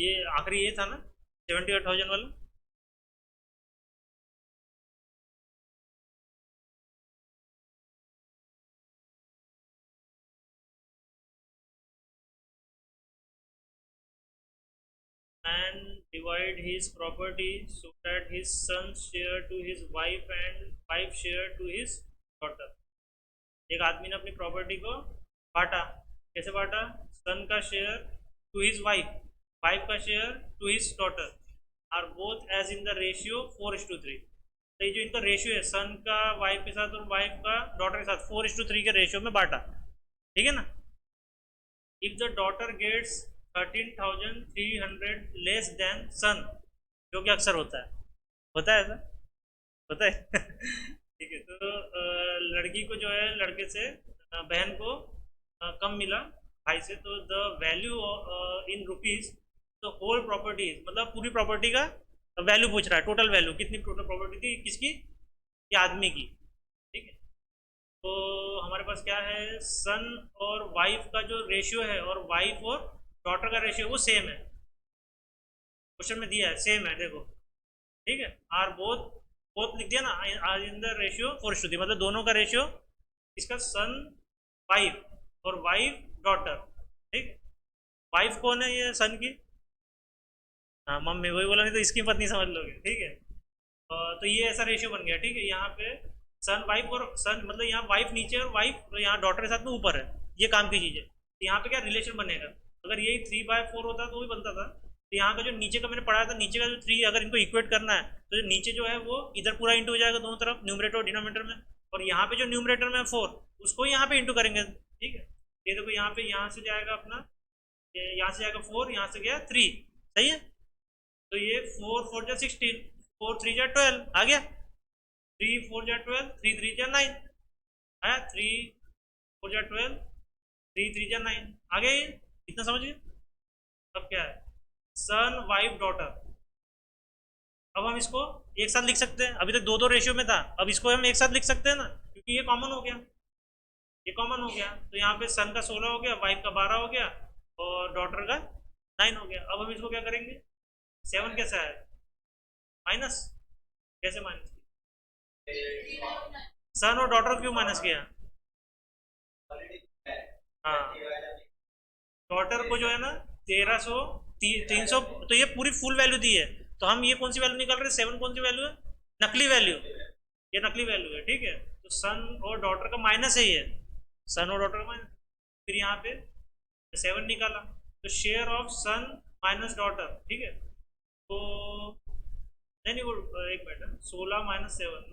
ये आखिरी ये था ना 78,000 वाला। Man divide his property so that his son share to his wife and wife share to his daughter। एक आदमी ने अपनी प्रॉपर्टी को बांटा। कैसे बांटा? सन का share to his wife, wife का share to his daughter, are both age in the ratio 4:3। तो ये जो इनका रेशियो है सन का वाइफ के साथ और वाइफ का डॉटर के साथ 4:3 के रेशियो में बांटा। ठीक है ना। If the daughter gets 13,300 less than son, जो कि अक्सर होता है ऐसा होता है ठीक है। तो लड़की को जो है लड़के से बहन को कम मिला भाई से, तो the value in rupees the whole property, मतलब पूरी प्रॉपर्टी का वैल्यू पूछ रहा है, टोटल वैल्यू कितनी टोटल प्रॉपर्टी थी किसकी, ये आदमी की। ठीक है। तो हमारे पास क्या है, सन और वाइफ का जो रेशियो है और वाइफ और डॉटर का रेशियो वो सेम है, क्वेश्चन में दिया है सेम है, देखो। ठीक है। आर बोथ, बोथ लिख दिया ना, आर इन द रेशियो 4:3, मतलब दोनों का रेशियो इसका सन वाइफ और वाइफ डॉटर। ठीक। वाइफ कौन है? ये सन की, हाँ मम्मी, वही बोला, नहीं तो इसकी पत्नी समझ लोगे। ठीक है। तो ये ऐसा रेशियो बन गया। ठीक है। यहाँ पे सन वाइफ और सन, मतलब यहाँ वाइफ नीचे और वाइफ यहाँ डॉटर के साथ में ऊपर है, ये काम की चीज़ है। तो यहाँ पे क्या रिलेशन बनेगा, अगर यही 3/4 होता तो भी बनता था। तो यहाँ का जो नीचे का मैंने पढ़ाया था, नीचे का जो 3 अगर इनको इक्वेट करना है तो जो नीचे जो है वो इधर पूरा इंटू हो जाएगा दोनों तरफ, न्यूमरेटर और डिनोमिनेटर में, और यहाँ पे जो न्यूमरेटर में 4 उसको यहाँ पे इंटू करेंगे। ठीक है। ये देखो यहाँ पे, यहाँ से जाएगा अपना, यहाँ से जाएगा 4, यहाँ से गया 3, सही है। तो ये 4 4 जा 16, 4 3 जा 12 आ गया, 3 4 जा 12, 3 3 जा 9 है, 3 4 जा 12, 3 3 जा 9 आ गया। ये इतना समझ गए। अब क्या है, सन वाइफ डॉटर। अब हम इसको एक साथ लिख सकते हैं, अभी तक दो दो रेशियो में था, अब इसको हम एक साथ लिख सकते हैं ना, क्योंकि ये कॉमन हो गया, ये कॉमन हो गया। तो यहाँ पे सन का 16 हो गया, वाइफ का 12 हो गया और डॉटर का 9 हो गया। अब हम इसको क्या करेंगे, 7 कैसा है, माइनस, कैसे माइनस, सन और डॉटर क्यों माइनस किया? हाँ, डॉटर को जो है ना 1300 300, तो ये पूरी फुल वैल्यू दी है, तो हम ये कौन सी वैल्यू निकाल रहे हैं, 7 कौन सी वैल्यू है, नकली वैल्यू, ये नकली वैल्यू है। ठीक है। तो सन और डॉटर का माइनस है ये, सन और डॉटर का माइनस। फिर यहाँ पे 7 निकाला, तो share of son minus daughter. ठीक है। तो नहीं वो एक मिनट, 16 माइनस 7,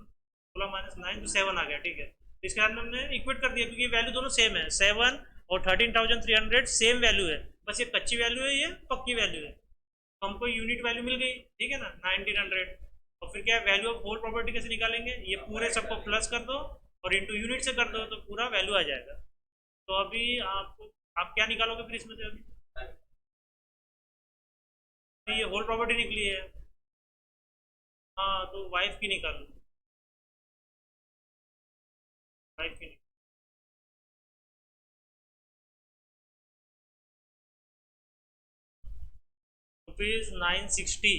16 माइनस 9 तो 7 आ गया। ठीक है। तो इसके बाद में हमने इक्वेट कर दिया, क्योंकि वैल्यू दोनों सेम है, 7 और 13,300 सेम वैल्यू है, बस ये कच्ची वैल्यू है, ये पक्की वैल्यू है। तो हमको यूनिट वैल्यू मिल गई। ठीक है ना, 1900। और फिर क्या है, वैल्यू ऑफ होल प्रॉपर्टी कैसे निकालेंगे, ये पूरे सबको प्लस कर दो और इंटू यूनिट से कर दो तो पूरा वैल्यू आ जाएगा। तो अभी आपको, आप क्या निकालोगे फिर इसमें से अभी, तो ये होल प्रॉपर्टी निकली है, हाँ तो वाइफ की निकालो, वाइफ की ₹960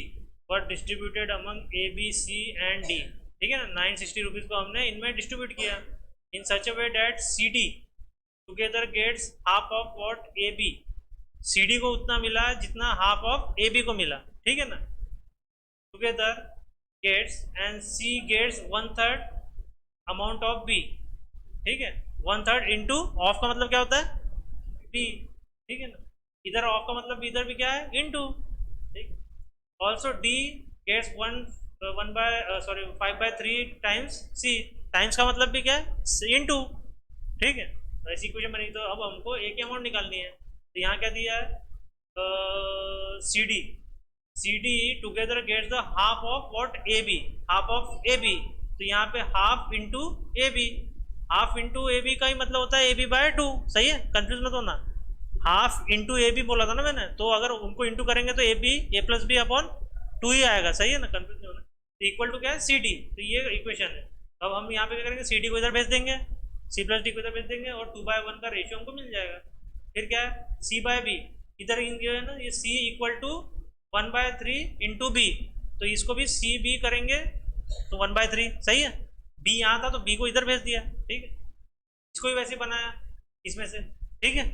वर distributed among ABC and D। ठीक है ना, 960 रुपीज़ को हमने इनमें डिस्ट्रीब्यूट किया in such a way that CD together gets half of what AB। CD को उतना मिला जितना हाफ ऑफ AB को मिला। ठीक है ना, together gets and C gets 1/3 amount of B। ठीक है। 1/3 इंटू ऑफ का मतलब क्या होता है, B। ठीक है ना, इधर ऑफ का मतलब इधर भी क्या है, इंटू। ठीक। Also D gets 5/3 times C, times का मतलब भी क्या है, इंटू। ठीक है। तो ऐसी इक्वेशन बनी। तो अब हमको एक ही अमाउंट निकालनी है, तो यहाँ क्या दिया है, C D together gets the half of what A B, half of A B. तो यहाँ पे half into A B, half into A B का ही मतलब होता है ए बी बाय 2। सही है, कंफ्यूज मत होना, हाफ इंटू ए बी बोला था ना मैंने, तो अगर उनको इंटू करेंगे तो A B A plus B upon 2 ही आएगा। सही है ना, कंफ्यूज नहीं होना। तो इक्वल टू क्या है, सी डी। तो ये इक्वेशन है। अब हम यहाँ पे क्या करेंगे, सी डी को इधर भेज देंगे, सी प्लस डी को इधर भेज देंगे और 2/1 का रेशियो हमको मिल जाएगा। फिर क्या है, सी बाय बी, इधर जो है ना ये सी इक्वल टू 1/3 इंटू बी, तो इसको भी सी बी करेंगे तो 1/3, सही है। बी यहाँ था तो बी को इधर भेज दिया, ठीक है। इसको भी वैसे बनाया इसमें से, ठीक है।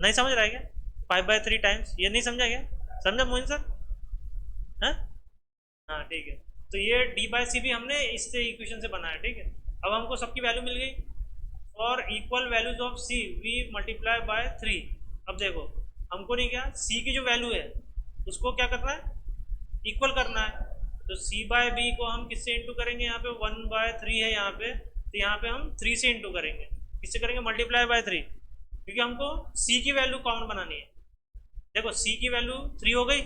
नहीं समझ रहा है क्या? 5/3 टाइम्स, ये नहीं समझा क्या? समझा मोहन सर? हाँ हाँ ठीक है। तो ये डी बाई सी भी हमने इससे इक्वेशन से बनाया, ठीक है। अब हमको सबकी वैल्यू मिल गई। For equal values of C we multiply by 3। अब देखो हमको नहीं, क्या सी की जो वैल्यू है उसको क्या करना है, इक्वल करना है। तो सी बाय बी को हम किससे इंटू करेंगे, यहाँ पे 1/3 है यहाँ पे, तो यहाँ पे हम 3 से इंटू करेंगे। किससे करेंगे, मल्टीप्लाई बाय 3, क्योंकि हमको सी की वैल्यू कॉमन बनानी है। देखो सी की वैल्यू 3 हो गई,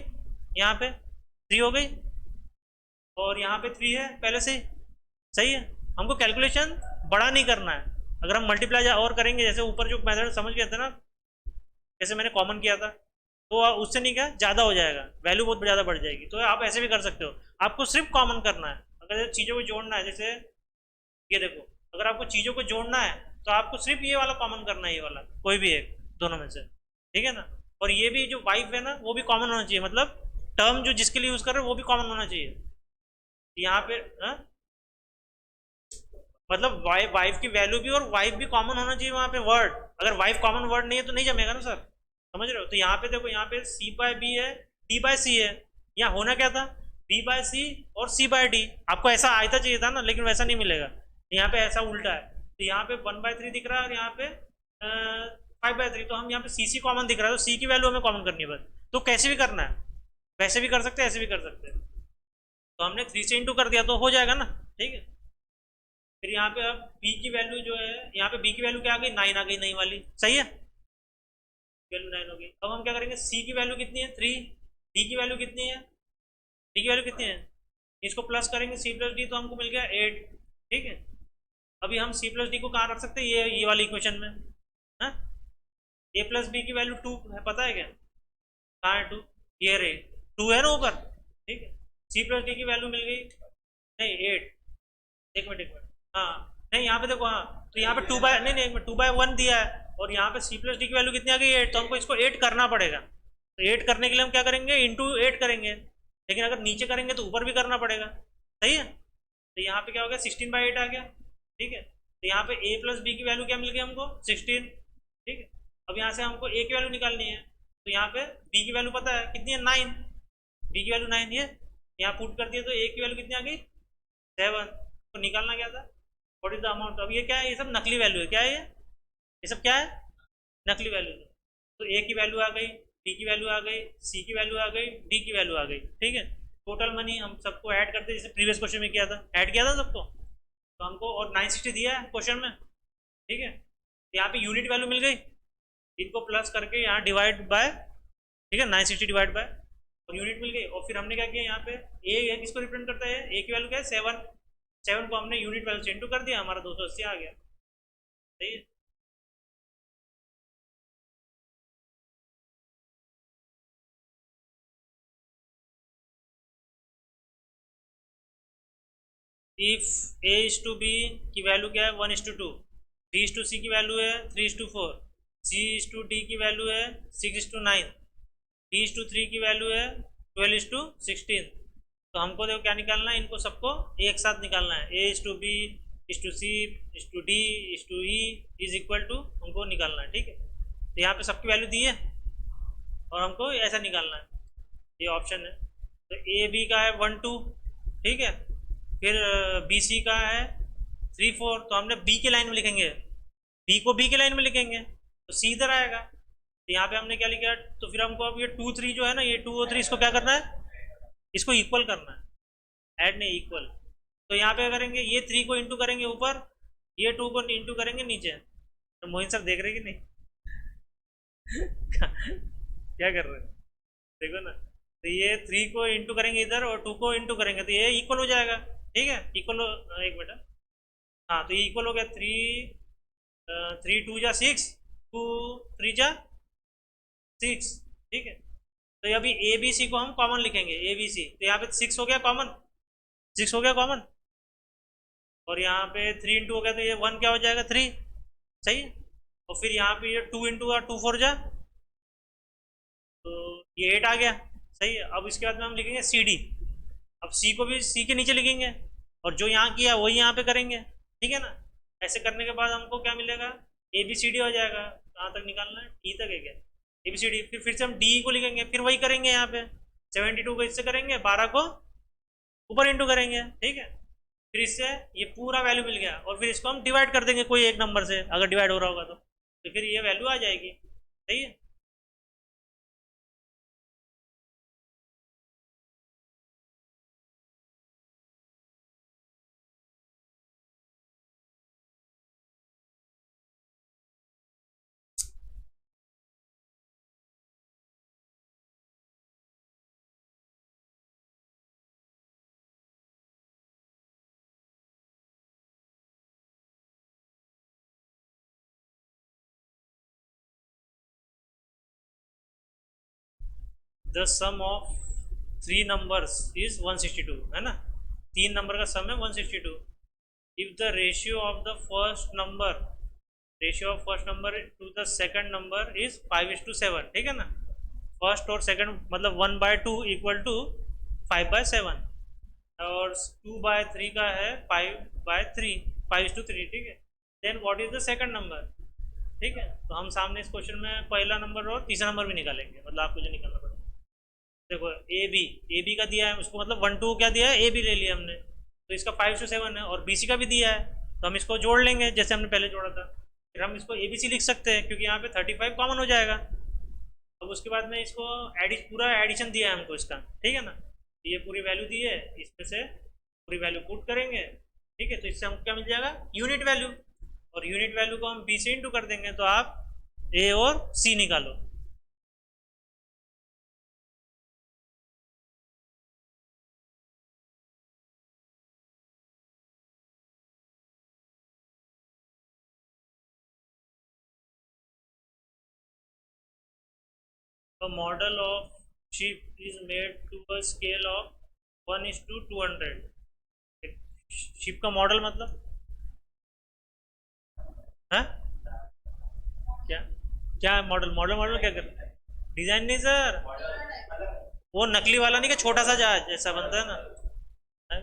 यहाँ पे 3 हो गई, और यहाँ पे 3 है पहले से ही, सही है। हमको कैलकुलेशन बड़ा नहीं करना है। अगर हम मल्टीप्लाई और करेंगे, जैसे ऊपर जो मेथड समझ गए थे ना, जैसे मैंने कॉमन किया था, तो उससे नहीं, क्या ज़्यादा हो जाएगा, वैल्यू बहुत ज़्यादा बढ़ जाएगी। तो आप ऐसे भी कर सकते हो, आपको सिर्फ कॉमन करना है। अगर चीज़ों को जोड़ना है, जैसे ये देखो, अगर आपको चीज़ों को जोड़ना है तो आपको सिर्फ ये वाला कॉमन करना है, ये वाला कोई भी एक दोनों में से, ठीक है ना। और ये भी जो वाइफ है ना, वो भी कॉमन होना चाहिए, मतलब टर्म जो जिसके लिए यूज़ कर रहे हो वो भी कॉमन होना चाहिए यहाँ पे, हाँ? मतलब वाइफ की वैल्यू भी और वाइफ भी कॉमन होना चाहिए वहाँ पे वर्ड। अगर वाइफ कॉमन वर्ड नहीं है तो नहीं जमेगा ना सर, समझ रहे हो। तो यहाँ पे देखो, यहाँ पे सी बाय बी है, डी बाय सी है। यहाँ होना क्या था, बी बाय सी और सी बाय डी। आपको ऐसा आयता चाहिए था ना, लेकिन वैसा नहीं मिलेगा। यहाँ पे ऐसा उल्टा है, तो यहाँ पे 1/3 दिख रहा है और यहाँ पे 5/3। तो हम यहाँ पे सी सी कॉमन दिख रहा है, तो सी की वैल्यू हमें कॉमन करनी है बस। तो कैसे भी करना है, वैसे भी कर सकते हैं, ऐसे भी कर सकते हैं। तो हमने 3 से इंटू कर दिया तो हो जाएगा ना, ठीक है। फिर यहाँ पे अब b की वैल्यू जो है, यहाँ पे b की वैल्यू क्या आ गई, 9 आ गई, नई वाली, सही है। वैल्यू 9 हो गई। अब हम क्या करेंगे, c की वैल्यू कितनी है, 3। d की वैल्यू कितनी है, d की वैल्यू कितनी है, इसको प्लस करेंगे c प्लस डी, तो हमको मिल गया 8, ठीक है। अभी हम c प्लस डी को कहाँ रख सकते हैं, ये वाली इक्वेशन में, हाँ। a प्लस बी की वैल्यू 2 है, पता है क्या, कहाँ है 2, ये रे 2 है ना ऊपर, ठीक है। c प्लस डी की वैल्यू मिल गई, नहीं 8, एक मिनट एक मिनट, हाँ नहीं यहाँ पे देखो, हाँ तो यहाँ पे 2/, नहीं नहीं 2/1 दिया है, और यहाँ पे सी प्लस डी की वैल्यू कितनी आ गई, 8। तो हमको इसको 8 करना पड़ेगा। तो 8 करने के लिए हम क्या करेंगे, इंटू 8 करेंगे। लेकिन अगर नीचे करेंगे तो ऊपर भी करना पड़ेगा, सही है। तो यहाँ पे क्या हो गया, 16/8 आ गया, ठीक है। तो यहाँ पे ए प्लस बी की वैल्यू क्या मिल गई हमको, 16, ठीक है। अब यहाँ से हमको ए की वैल्यू निकालनी है, तो यहाँ पे बी की वैल्यू पता है कितनी है, 9, बी की वैल्यू 9 है। यहाँ पुट कर दिया तो ए की वैल्यू कितनी आ गई, 7। तो निकालना क्या था, व्हाट इज द अमाउंट। अब ये क्या है, ये सब नकली वैल्यू है, क्या है ये सब क्या है, नकली वैल्यू है। तो ए की वैल्यू आ गई, बी की वैल्यू आ गई, सी की वैल्यू आ गई, डी की वैल्यू आ गई, ठीक है। टोटल मनी हम सबको ऐड करते, जैसे प्रीवियस क्वेश्चन में किया था, ऐड किया था सबको, तो हमको और 960 दिया है क्वेश्चन में, ठीक है। यहाँ पे यूनिट वैल्यू मिल गई, इनको प्लस करके यहाँ डिवाइड बाय, ठीक है, 960 डिवाइड बाय, और यूनिट मिल गई। और फिर हमने क्या किया, यहाँ पे ए किसको रिप्रेजेंट करता है, ए की वैल्यू क्या है, 7। 7 को हमने यूनिट वैल्यू से इंटू कर दिया, हमारा 280 आ गया, सही है। If A is to B की वैल्यू क्या है, 1:2, बी इज टू सी की वैल्यू है 3:4, सी इज टू डी की वैल्यू है 6:9, डी इज टू 3 की वैल्यू है 12:16। तो हमको देखो क्या निकालना है, इनको सबको एक साथ निकालना है, A is to B is to C is to D is to E is equal to, हमको निकालना है, ठीक है। तो यहाँ पे सबकी वैल्यू दी है और हमको ऐसा निकालना है, ये ऑप्शन है। तो ए बी का है 1 2, ठीक है। फिर बी सी का है 3 4, तो हमने बी के लाइन में लिखेंगे, बी को बी के लाइन में लिखेंगे, तो सी इधर आएगा। तो यहाँ पे हमने क्या लिखा, तो फिर हमको अब ये 2 3 जो है ना, ये 2 और 3 इसको क्या करना है, इसको इक्वल करना है, ऐड नहीं इक्वल। तो यहाँ पे करेंगे, ये 3 को इंटू करेंगे ऊपर, ये 2 को इंटू करेंगे नीचे। तो मोहित सर देख रहे कि नहीं क्या कर रहे हैं, देखो ना। तो ये 3 को इंटू करेंगे इधर और 2 को इंटू करेंगे, तो ये इक्वल हो जाएगा, ठीक है। इक्वल, एक मिनट, हाँ तो ये इक्वल हो गया, 3 2 जा 6, 2 3 जा 6, ठीक है। तो अभी ए बी सी को हम कॉमन लिखेंगे, ए बी सी, तो यहाँ पे 6 हो गया कॉमन, 6 हो गया कॉमन, और यहाँ पे 3 इंटू हो गया, तो ये 1 क्या हो जाएगा, 3, सही है। और फिर यहाँ पे ये 2 इंटू 2 4 जा, तो ये 8 आ गया, सही है। अब इसके बाद में हम लिखेंगे सी डी। अब सी को भी सी के नीचे लिखेंगे, और जो यहाँ किया वही यहाँ पे करेंगे, ठीक है ना। ऐसे करने के बाद हमको क्या मिलेगा, ए बी सी डी हो जाएगा। कहाँ तक निकालना है, डी तक है क्या, ए बी सी डी। फिर से हम डी को लिखेंगे, फिर वही करेंगे यहाँ पे, 72 को इससे करेंगे, 12 को ऊपर इंटू करेंगे, ठीक है। फिर इससे ये पूरा वैल्यू मिल गया, और फिर इसको हम डिवाइड कर देंगे कोई एक नंबर से, अगर डिवाइड हो रहा होगा तो फिर ये वैल्यू आ जाएगी, सही है। The sum of three numbers is 162, है ना। तीन नंबर का सम है 162। If the ratio of the first number, ratio of first number to the second number is 5:7, ठीक है ना। फर्स्ट और सेकंड मतलब 1/2 इक्वल टू 5/7, और 2/3 का है 5/3, 5:3, ठीक है। Then what is the second number, ठीक है। तो हम सामने इस क्वेश्चन में पहला नंबर और तीसरा नंबर भी निकालेंगे, मतलब आपको जो निकालना पड़ेगा। देखो ए बी का दिया है उसको, मतलब 1 2 क्या दिया है, ए बी ले लिया हमने, तो इसका 5 to 7 है, और बी सी का भी दिया है, तो हम इसको जोड़ लेंगे जैसे हमने पहले जोड़ा था। फिर हम इसको ए बी सी लिख सकते हैं, क्योंकि यहाँ पे 35 कॉमन हो जाएगा। अब उसके बाद में इसको पूरा एडिशन दिया है हमको इसका, ठीक है ना। तो ये पूरी वैल्यू दी है, इसमें से पूरी वैल्यू पुट करेंगे, ठीक है। तो इससे हमको क्या मिल जाएगा, यूनिट वैल्यू, और यूनिट वैल्यू को हम बी से इंटू कर देंगे, तो आप ए और सी निकालो। A model of ship is made to a scale of 1:200। Ship का मॉडल मतलब है क्या, क्या मॉडल, मॉडल क्या कर, डिजाइन नहीं सर, वो नकली वाला नहीं, कि छोटा सा जहाज जैसा बनता है ना, है?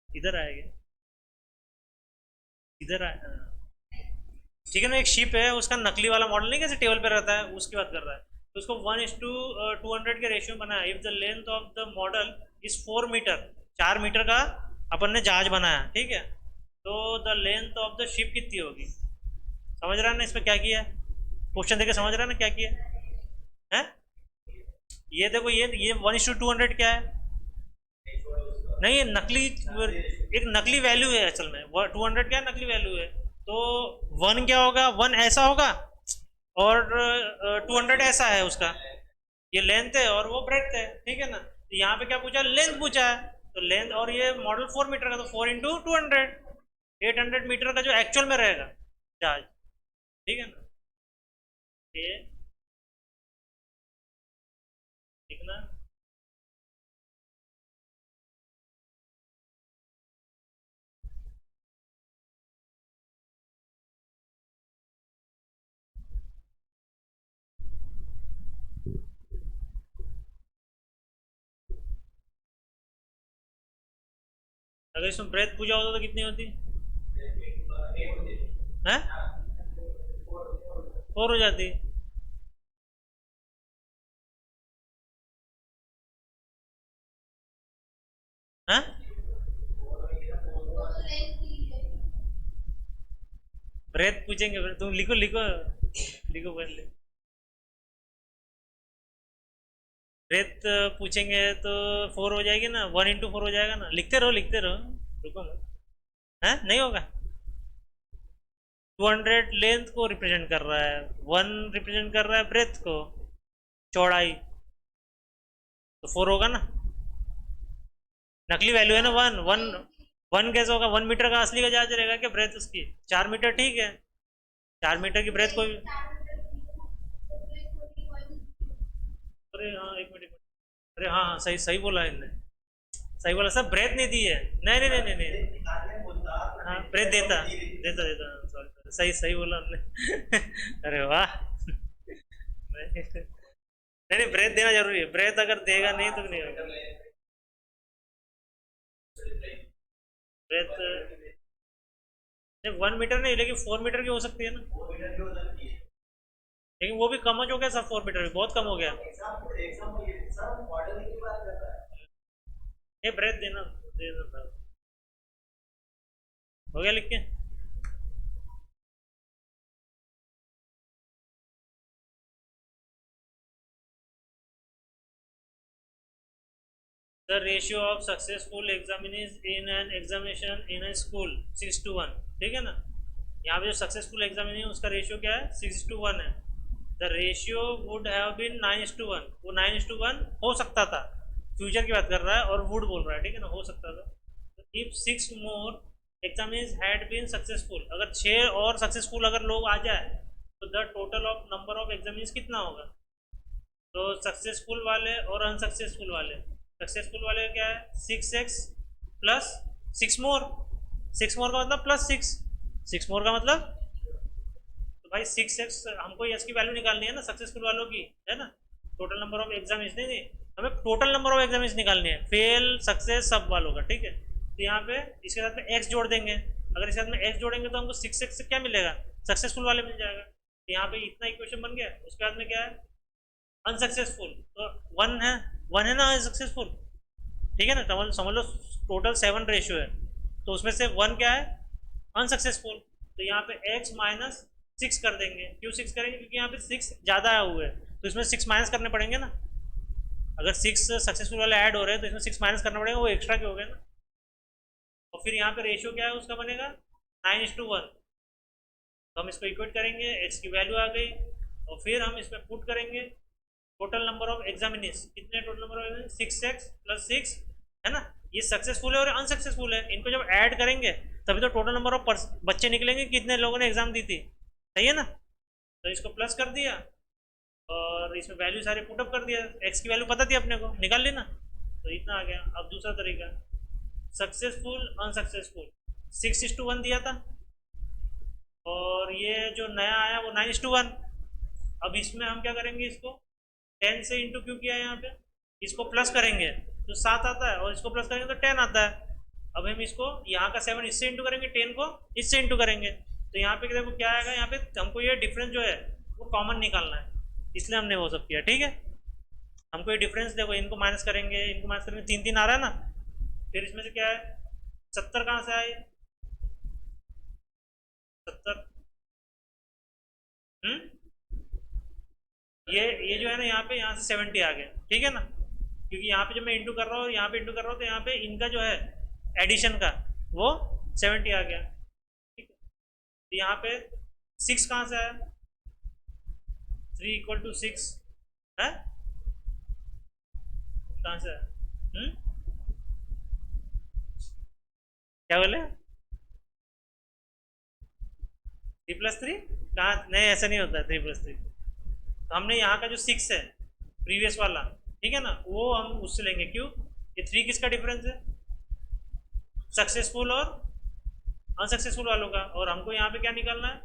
इधर आएगा, इधर आए, ठीक है ना। एक शिप है, उसका नकली वाला मॉडल नहीं, कैसे टेबल पे रहता है, उसकी बात कर रहा है। तो उसको 1:200 के रेशियो में बनाया। If the length of the model is 4 metre, 4 metre का अपन ने जहाज बनाया, ठीक है। तो the length of the ship कितनी होगी, समझ रहा है ना इसमें क्या किया है, क्वेश्चन देके समझ रहा है ना क्या किया है। ये देखो, ये 1:200 क्या है, नहीं ये नकली, एक नकली वैल्यू है असल में। 200 क्या नकली वैल्यू है, तो 1 क्या होगा, 1 ऐसा होगा, और 200 ऐसा है उसका, ये लेंथ है और वो ब्रेड्थ है, ठीक है ना। तो यहाँ पे क्या पूछा, लेंथ पूछा है, तो लेंथ, और ये मॉडल 4 मीटर का, तो 4 × 200, 800 मीटर का जो एक्चुअल में रहेगा जहाज, ठीक है ना। ये ठीक ना। अगर इसमें ब्रेथ पूजा होता तो कितनी होती है, 4 हो जाती। है ब्रेथ पूछेंगे फिर, तुम लिखो लिखो, लिखो पहले। ब्रेथ पूछेंगे तो 4 हो जाएगी ना, 1 × 4 हो जाएगा ना, लिखते रहो लिखते रहो, रुको मत। है नहीं होगा, 200 लेंथ को रिप्रेजेंट कर रहा है, 1 रिप्रेजेंट कर रहा है ब्रेथ को, चौड़ाई, तो 4 होगा ना। नकली वैल्यू है ना 1, 1 कैसे होगा, 1 मीटर का असली का जहाज रहेगा क्या ब्रेथ उसकी, 4 मीटर, ठीक है। 4 मीटर की ब्रेथ कोई, अरे हाँ एक मिनट, अरे हाँ हाँ, सही सही बोला इनने, सही बोला सर, ब्रेथ नहीं दी है, नहीं नहीं नहीं नहीं नहीं, हाँ ब्रेथ देता देता देता, सॉरी सही सही बोला हमने। अरे वाह। नहीं नहीं, ब्रेथ देना जरूरी है, ब्रेथ अगर देगा नहीं तो नहीं होगा। ब्रेथ नहीं, 1 मीटर नहीं, लेकिन 4 मीटर की हो सकती है ना। लेकिन वो भी कम हो गया सब, 4 मीटर भी बहुत कम हो गया। ये ब्रेथ देना, देना था। हो गया लिख के। The ratio of successful examinees in an examination in A school 6:1। ठीक है ना। यहाँ पे जो सक्सेसफुल एग्जामिनी है उसका रेशियो क्या है, 6:1 है। The ratio would have been 9:1, वो 9:1 हो सकता था। फ्यूचर की बात कर रहा है और वुड बोल रहा है, ठीक है ना, हो सकता था। If 6 more examinees had been successful, अगर 6 और सक्सेसफुल अगर लोग आ जाए तो the total of number of examinees कितना होगा। तो सक्सेसफुल वाले और अनसक्सेसफुल वाले, सक्सेसफुल वाले का क्या है 6x प्लस 6 मोर। 6 मोर का मतलब +6, 6 मोर का मतलब, तो भाई 6x, हमको एस की वैल्यू निकालनी है ना सक्सेसफुल वालों की, है ना। टोटल नंबर ऑफ एग्जामिनेशन नहीं, हमें टोटल नंबर ऑफ एग्जामिनेशन निकालनी है, फेल सक्सेस सब वालों का, ठीक है। तो यहाँ पे इसके साथ में x जोड़ देंगे, अगर इसके साथ में x जोड़ेंगे तो हमको 6x से क्या मिलेगा, सक्सेसफुल वाले मिल जाएगा। तो यहाँ पे इतना इक्वेशन बन गया, उसके बाद में क्या है अनसक्सेसफुल, तो 1 है ना अनसक्सेसफुल, ठीक है ना। समझ लो टोटल 7 रेशियो है, तो उसमें से 1 क्या है अनसक्सेसफुल। तो यहाँ पे x-6 कर देंगे, क्यों 6 करेंगे, क्योंकि यहाँ पे 6 ज़्यादा आया हुआ है, तो इसमें 6 माइनस करने पड़ेंगे ना। अगर 6 सक्सेसफुल वाले ऐड हो रहे हैं तो इसमें 6 माइनस करना पड़ेगा, वो एक्स्ट्रा के हो गए ना। और फिर यहाँ पे रेशियो क्या है उसका बनेगा 9:1। तो हम इसको इक्वेट करेंगे, x की वैल्यू आ गई, और फिर हम इसमें पुट करेंगे टोटल नंबर ऑफ एग्जामिनीज, कितने total number of 6x plus 6, है ना। ये सक्सेसफुल है और अनसक्सेसफुल है, इनको जब ऐड करेंगे तभी तो टोटल नंबर ऑफ बच्चे निकलेंगे कितने लोगों ने एग्जाम दी थी, सही है ना। तो इसको प्लस कर दिया और इसमें वैल्यू सारे पुटअप कर दिया, एक्स की वैल्यू पता थी अपने को, निकाल ली ना। तो इतना आ गया। अब दूसरा तरीका, सक्सेसफुल अनसक्सेसफुल, 6:1 दिया था, और ये जो नया आया वो 9:1। अब इसमें हम क्या करेंगे, इसको 10 से इंटू क्यों किया है यहाँ पे, इसको प्लस करेंगे तो 7 आता है, और इसको प्लस करेंगे तो 10 आता है। अब हम इसको यहाँ का 7 इससे इंटू करेंगे, 10 को इससे इंटू करेंगे, तो यहाँ पे देखो क्या आएगा, यहाँ पे हमको ये डिफरेंस जो है वो कॉमन निकालना है, इसलिए हमने वो सब किया, ठीक है। हमको ये डिफरेंस देखो, इनको माइनस करेंगे, इनको माइनस करेंगे, 3 3 आ रहा है ना। फिर इसमें से क्या है 70 कहाँ से आए, 70। हम्म, ये जो है ना यहाँ से 70 आ गया, ठीक है ना, क्योंकि यहाँ पे जब मैं इंटू कर रहा हूँ, यहाँ पे इंटू कर रहा हूँ, तो यहाँ पे इनका जो है एडिशन का वो 70 आ गया, ठीक है। तो यहाँ पे 6 कहाँ से आया, 3 = 6 है, कहाँ से आया। क्या बोले, 3+3 कहाँ, नहीं ऐसा नहीं होता है 3+3। तो हमने यहाँ का जो 6 है प्रीवियस वाला, ठीक है ना, वो हम उससे लेंगे, क्यों, ये 3 किसका डिफरेंस है, सक्सेसफुल और अनसक्सेसफुल वालों का, और हमको यहाँ पे क्या निकालना है,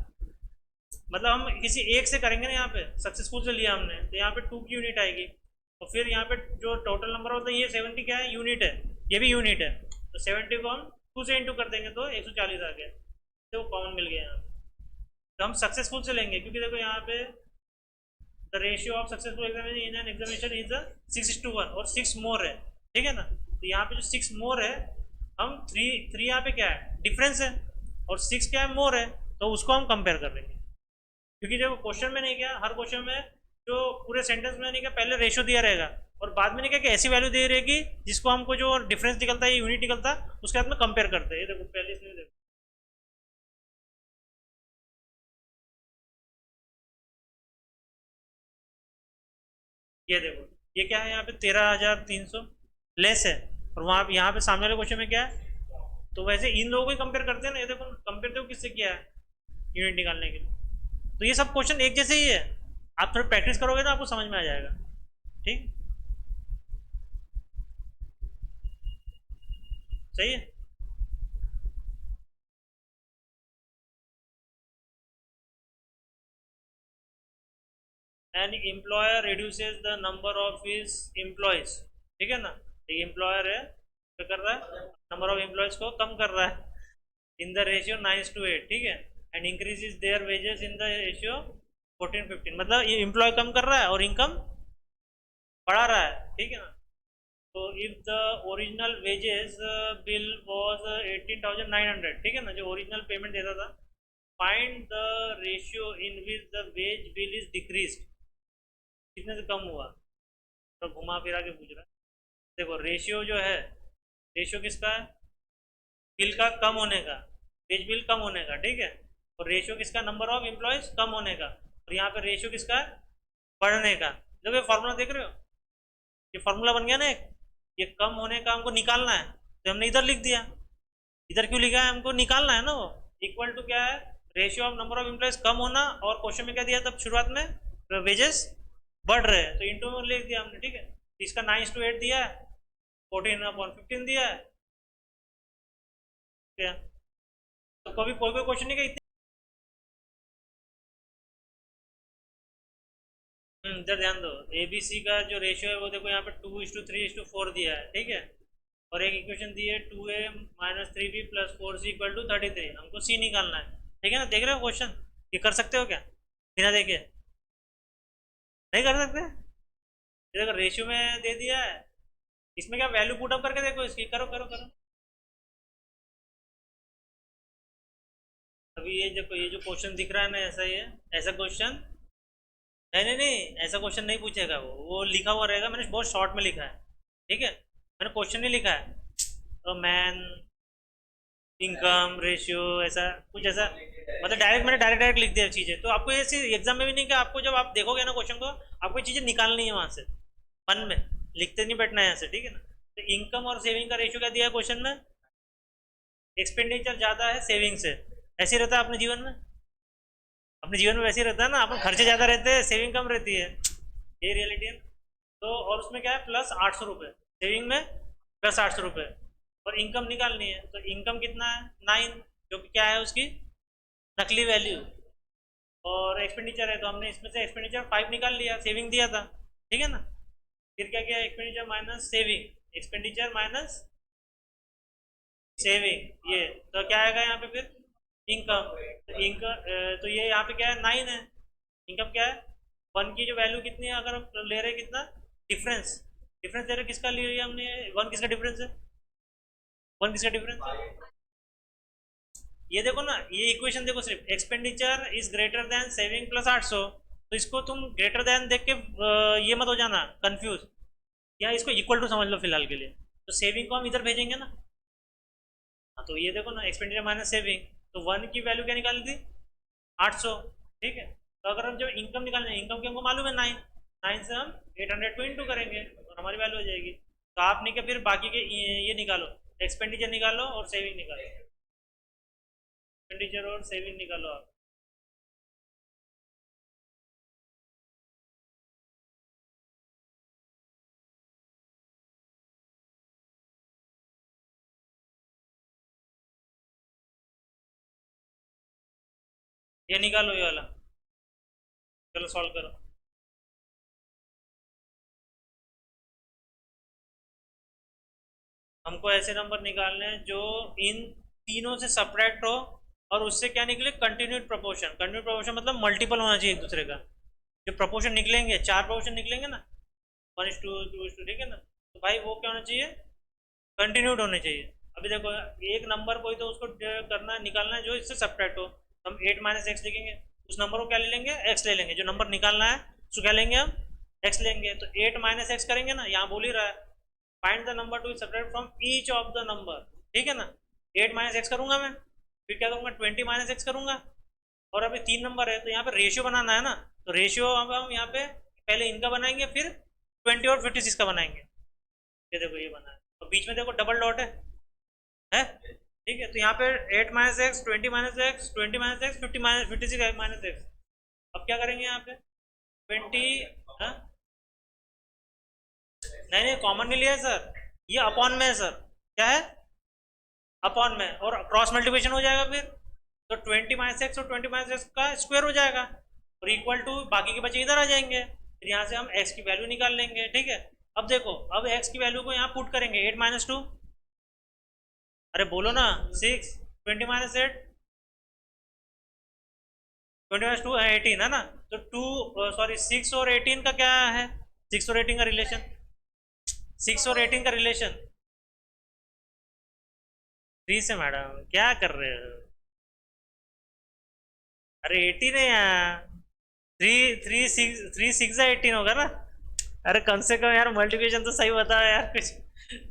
मतलब हम किसी एक से करेंगे ना, यहाँ पे सक्सेसफुल से लिया हमने तो यहाँ पे 2 की यूनिट आएगी, और फिर यहाँ पे जो टोटल नंबर होता है ये 70 क्या है यूनिट है, ये भी यूनिट है, तो 70 को हम 2 से इंटू कर देंगे तो 140 आ गया, तो वो कॉमन मिल गया यहाँ पे। तो हम सक्सेसफुल से लेंगे, क्योंकि देखो यहाँ पे the ratio of successful examination in an examination is 6:1, और 6 मोर है, ठीक है ना। तो यहाँ पे जो 6 मोर है, हम 3 यहाँ पे क्या है डिफरेंस है, और 6 क्या है मोर है, तो उसको हम कंपेयर कर लेंगे। क्योंकि जब क्वेश्चन में नहीं किया, हर क्वेश्चन में जो पूरे सेंटेंस में नहीं किया, पहले रेशियो दिया रहेगा, और बाद में नहीं किया कि ऐसी वैल्यू दे रहेगी जिसको हमको जो डिफरेंस निकलता है, यूनिट निकलता है, उसके साथ में कंपेयर करते हैं। ये देखो पहले इसमें देखो, ये देखो ये क्या है, यहाँ पे 13,300 लेस है, और वहाँ यहाँ पे सामने वाले क्वेश्चन में क्या है, तो वैसे इन लोगों को ही कंपेयर करते हैं ना। ये देखो कंपेयर देखो किससे किया है यूनिट निकालने के लिए। तो ये सब क्वेश्चन एक जैसे ही है, आप थोड़ी प्रैक्टिस करोगे ना आपको समझ में आ जाएगा, ठीक, सही है। An employer reduces the number of his employees, ठीक है ना, एक एम्प्लॉयर है, क्या कर रहा है, नंबर ऑफ एम्प्लॉयज को कम कर रहा है इन द रेशियो 9:8, ठीक है, and increases their wages in the ratio 14:15, मतलब ये एम्प्लॉय कम कर रहा है और इनकम बढ़ा रहा है, ठीक है ना। तो if the original wages bill was 18,900, ठीक है ना, जो ओरिजिनल पेमेंट देता था, find the ratio in which the ways bill is decreased, कितने से कम हुआ, तो घुमा फिरा के पूछ रहा है। देखो रेशियो जो है, रेशियो किसका है, बिल का कम होने का, वेज बिल कम होने का, ठीक है, और रेशियो किसका, नंबर ऑफ एम्प्लॉयज कम होने का, और यहाँ पे रेशियो किसका है, बढ़ने का। देखो ये फॉर्मूला देख रहे हो, ये फॉर्मूला बन गया ना एक, ये कम होने का हमको निकालना है तो हमने इधर लिख दिया, इधर क्यों लिखा है, हमको निकालना है ना वो, इक्वल टू क्या है, ratio of number of employees कम होना, और क्वेश्चन में क्या दिया तब शुरुआत में, वेजेस बढ़ रहे हैं, तो इंटू में लिख दिया हमने, ठीक है, इसका 9:8 दिया है, 14/15 दिया है, क्या, तो कभी कोई कोई क्वेश्चन नहीं का इधर ध्यान दो, एबीसी का जो रेशियो है वो देखो यहाँ पे 2:3:4 दिया है, ठीक है, और एक इक्वेशन दी है 2a-3b+4c = 33, हमको सी निकालना है, ठीक है ना। देख रहे हो क्वेश्चन, ये कर सकते हो क्या बिना देखे, नहीं कर सकते, ये देखो रेशियो में दे दिया है, इसमें क्या वैल्यू पुट अप करके देखो इसकी, करो करो करो। अभी ये देखो, ये जो क्वेश्चन दिख रहा है ना, ऐसा ही है, ऐसा क्वेश्चन, नहीं नहीं नहीं, ऐसा क्वेश्चन नहीं पूछेगा वो लिखा हुआ रहेगा, मैंने बहुत शॉर्ट में लिखा है, ठीक है, मैंने क्वेश्चन नहीं लिखा है, तो मैन इनकम रेशियो ऐसा कुछ, ऐसा मतलब डायरेक्ट मैंने डायरेक्ट लिख दिया चीज़ें, तो आपको ऐसे एग्जाम में भी नहीं, कि आपको जब आप देखोगे ना क्वेश्चन को, आपको ये चीज़ें निकालनी है वहाँ से, मन में लिखते नहीं बैठना है यहाँ से, ठीक है ना। तो इनकम और सेविंग का रेशियो क्या दिया है क्वेश्चन में, एक्सपेंडिचर ज़्यादा है सेविंग से, ऐसे रहता है अपने जीवन में, अपने जीवन में वैसे ही रहता है ना, अपन खर्चे ज़्यादा रहते हैं, सेविंग कम रहती है, ये रियलिटी है। तो और उसमें क्या है, +800 रुपये, सेविंग में +800 रुपये, और इनकम निकालनी है, तो इनकम कितना है 9, जो कि क्या है उसकी नकली वैल्यू, और एक्सपेंडिचर है तो हमने इसमें से एक्सपेंडिचर 5 निकाल लिया, सेविंग दिया था, ठीक है ना। फिर क्या किया, expenditure minus saving, expenditure minus saving, ये तो क्या आएगा यहाँ पे फिर इनकम, तो इनकम, तो ये यहाँ पे क्या है 9 है, इनकम क्या है 1 की जो वैल्यू कितनी है, अगर हम ले रहे हैं कितना डिफरेंस, डिफरेंस ले रहे किसका ले लिया हमने, 1 किसका डिफरेंस है, 1 किसका डिफरेंस है, ये देखो ना, ये इक्वेशन देखो, सिर्फ expenditure is greater than saving +800, तो इसको तुम ग्रेटर देन देख के ये मत हो जाना कंफ्यूज, या इसको इक्वल टू समझ लो फिलहाल के लिए, तो सेविंग को हम इधर भेजेंगे ना, हाँ तो ये देखो ना, एक्सपेंडिचर माइनस सेविंग, तो 1 की वैल्यू क्या निकाली थी 800, ठीक है, तो अगर हम जब इनकम निकालना है, इनकम की हमको मालूम है 9, 9 से हम 800 को इंटू करेंगे और हमारी वैल्यू हो जाएगी, तो आपने क्या फिर बाकी के ये निकालो, एक्सपेंडिचर निकालो और सेविंग निकालो, एक्सपेंडिचर और सेविंग निकालो आप, ये निकालो ये वाला, चलो सॉल्व करो। हमको ऐसे नंबर निकालने हैं जो इन तीनों से सपरेट हो, और उससे क्या निकले कंटिन्यूड प्रोपोर्शन, कंटिन्यूड प्रोपोर्शन मतलब मल्टीपल होना चाहिए एक दूसरे का, जो प्रोपोर्शन निकलेंगे 4 प्रोपोर्शन निकलेंगे ना, 1:2 2:2, ठीक है ना, तो भाई वो क्या होना चाहिए, कंटिन्यूड होने चाहिए। अभी देखो एक नंबर कोई तो उसको करना निकालना है जो इससे सब्ट्रैक्ट हो, तो हम 8 - x लिखेंगे, उस नंबर को क्या ले लेंगे, x ले लेंगे, जो नंबर निकालना है उसको क्या लेंगे हम, x लेंगे, तो 8 - x करेंगे ना, यहाँ बोल ही रहा है find the number two subtract from each of the number, ठीक है ना, 8 - x करूंगा मैं, फिर क्या करूंगा 20 - x करूंगा, और अभी 3 नंबर है तो यहाँ पे रेशियो बनाना है ना, तो रेशियो अब हम यहाँ पे पहले इनका बनाएंगे, फिर 20 और 56 का बनाएंगे, ये देखो ये बना है, और बीच में देखो डबल डॉट है, ठीक है, तो यहाँ पे 8 - x 20 - x 20 - x 56 - x, अब क्या करेंगे यहाँ पे 20, हाँ नहीं नहीं कॉमन नहीं लिया है सर, ये अपॉन में है सर, क्या है अपॉन में, और क्रॉस मल्टीप्लिकेशन हो जाएगा फिर, तो 20 - x और 20 - x का स्क्वायर हो जाएगा, और इक्वल टू बाकी के बच्चे इधर आ जाएंगे, फिर यहाँ से हम x की वैल्यू निकाल लेंगे। ठीक है, अब देखो, अब x की वैल्यू को यहाँ पुट करेंगे, 8 माइनस 2, अरे बोलो ना, 6, 20 माइनस 8, 20 माइनस 2 है 18 है ना, तो 2 सॉरी 6 और 18 का क्या है, 6 और 18 का रिलेशन, 6 और 18 का रिलेशन 3 से। मैडम क्या कर रहे हो, अरे 18 है यहाँ, 3 6 18 होगा ना, अरे कम से कम यार मल्टीप्लिकेशन तो सही बताओ यार कुछ।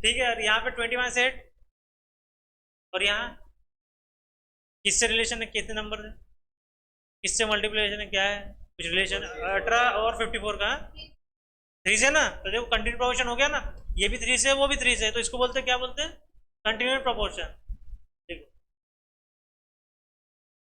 ठीक है, और यहाँ पे 20 माइनस 8, और यहाँ किससे रिलेशन है, कितने नंबर है, किससे मल्टीप्लिकेशन है, क्या है कुछ रिलेशन, 18 और 54 का 3 से ना, तो देखो कंटिन्यू प्रोपोर्शन हो गया ना, ये भी 3 से वो भी 3 से, तो इसको बोलते हैं क्या बोलते हैं, कंटिन्यूस प्रोपोर्शन।